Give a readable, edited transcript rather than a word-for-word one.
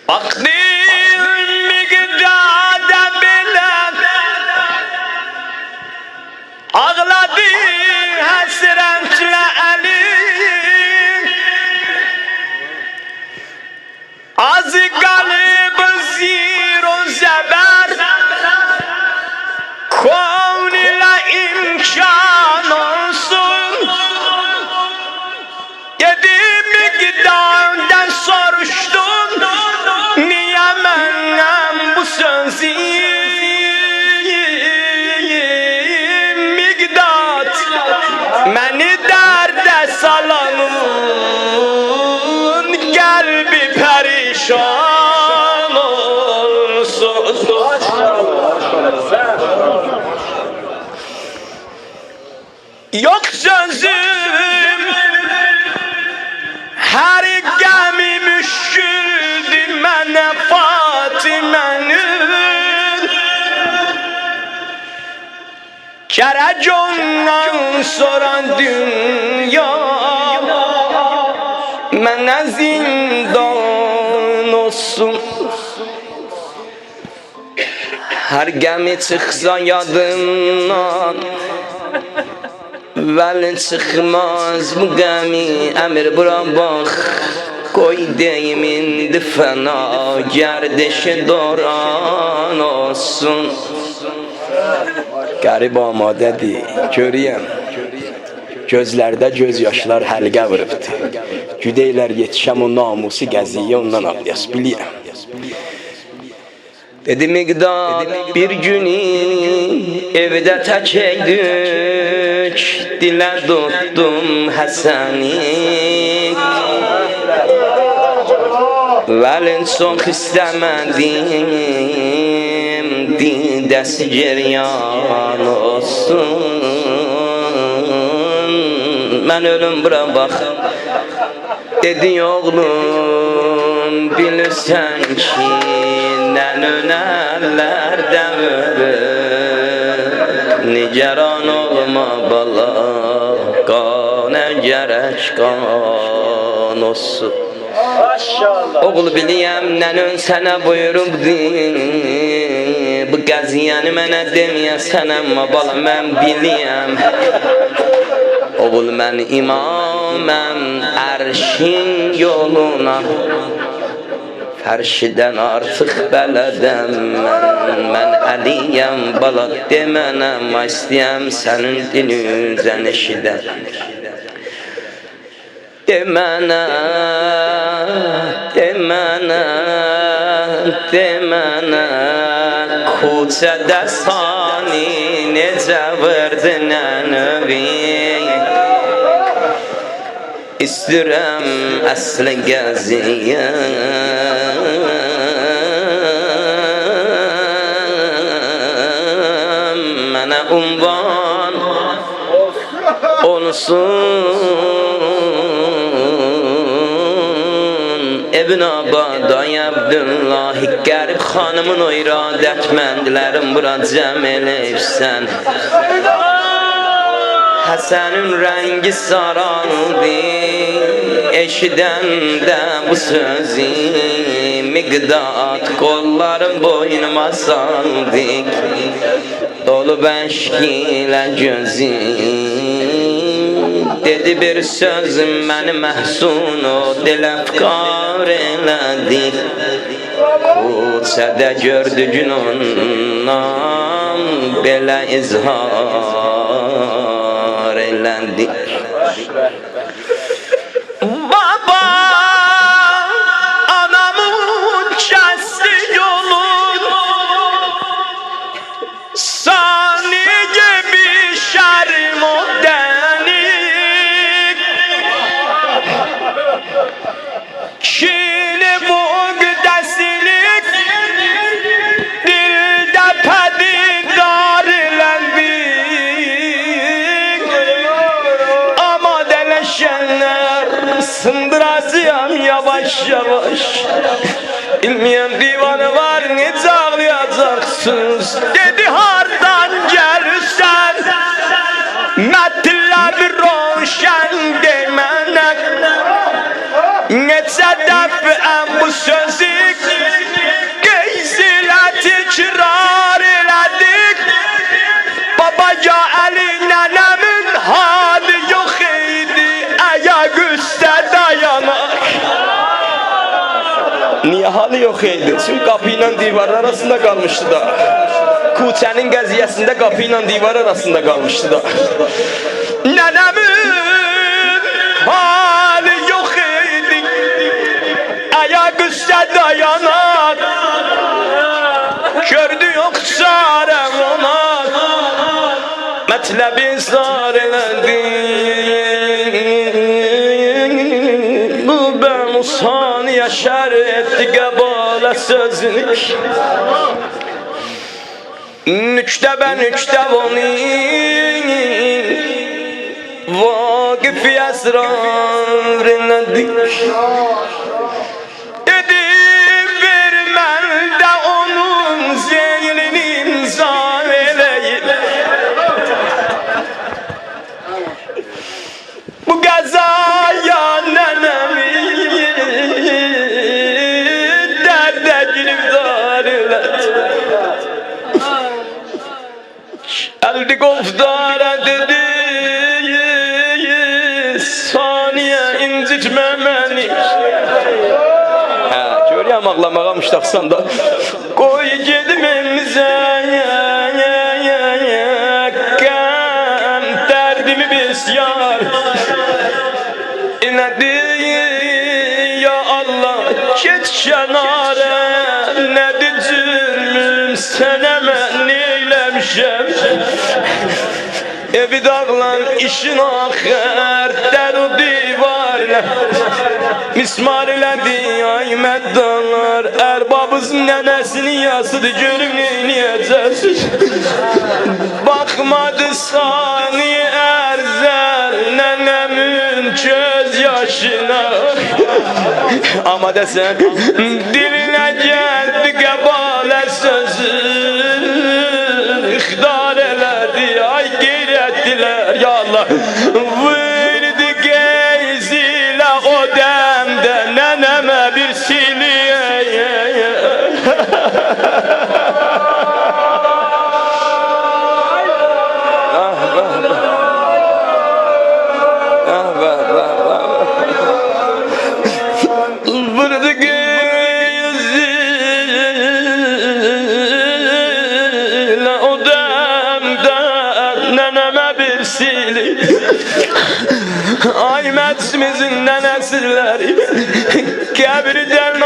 Akdil miqdada bilen ağladı hasretle elim. Az kalıp ziro zeber Kovn ile imkan olsun. Dedim miqdardan soruştum, niye benden bu sözü? Miqdad beni derde salanın, kalbi perişan olsun. Yok sözüm, her gemi müşküldür mənə Fatimənin. Gərək ondan sonra dünya mənə zindan olsun. Her gemi çıxsa yadımdan, vəli çıxmaz bu qəmi. Əmir bura bax, qoy deyim indi fəna, gərdişi doran olsun. Qərib amadədir, görəyəm. Gözlərdə göz yaşlar həlqə vırıbdır. Güdeylər yetişəm o namusu gəziyə ondan ağlayas, biliyəm. Dedi Miqdad bir günü evdə tək eydük, dilə tutdum Həsəni. Vəlin çox istəmədim, didəsi ceryan olsun. Mən ölüm bura bax, dedi oğlum bilirsən ki nen önərlərdən ölür. Nigeran olma bala, qana gərək qan olsun. Oğul biliyəm nənün sənə buyurubdur, bu qəziyyəni mənə deməyəsən, amma bala mən biliyəm. Oğul mən imaməm ərşin yoluna, fərşidən artıq bələdəm mən əliyəm bala demənəm, istəyəm sənin dilüzən eşidəm. Demənə, demənə, demənə, kuçədə sani necə vırdın ənəvi. İstəyirəm əsli gəziyəm, mənə unvan olsun. Ebn Abaday Abdullahi Qərib xanımın o iradətməndlərin bura cəm eləyibsən. Həsənin rəngi saraldı, eşidəndə bu sözü. Miqdad qollarım boynuma saldı, dolu bəşk ilə gözüm. Dedi bir sözüm məni məhzun o diləfqar elədi. Kuçədə gördü gün ondan belə izhar elədi. Baba anamın kəsdi yolun, sani gibi şərim o dənik. Kini muqdəsilik dildə pədidar elədik. Amadələşənlər sındıracağım yavaş yavaş. Bilmeyen divanı var, necə ağlayacaksınız? Dedi hardan gəlirsən, mətləbi roşən demənə. Neçə dəfəm bu sözü Niye halı yok idi? Çünkü kapıyla divar arasında kalmıştı da. Kuçenin gəziyəsində kapı ile divar arasında kalmıştı da. Nenemin hali yok idi. Ayak üstə dayanar. Gördü yok çarem ona. Mətləbi zar elədi. Bu ben saniye şer etti gebale sözlük. Nükte ben nükte voni Vakıf esrarına dik Edip vermen de onun zeynini imza eleyim Bu gazaya nenemi derde giriftar elet Eldi koftara dedi saniye incitme beni görüyorum ağlamağa müştaksan da Koy gedim elimize derdimi besyar İnedi ya Allah geç kenara Nedir cürmüm sana ben neylemişim Evi dağlan işin ahir Deru divarla Mismarlədi ay məddalar Ərbabızın nənəsinin yasıdır Görüm neyniyəcəz Baxmadı sani ərzəl Nənəmin göz yaşına Ama desən Dilinə gəldi qəbalə sözü İxdar elədi ay qeyrətdilər Ya Allah Vurdu geyzilə o dəmdə Nənəmə bir siliyə Vurdu geyzilə o dəmdə Nənəmə bir siliyə Ay məclisimizin nənəsiləri Qəbirdən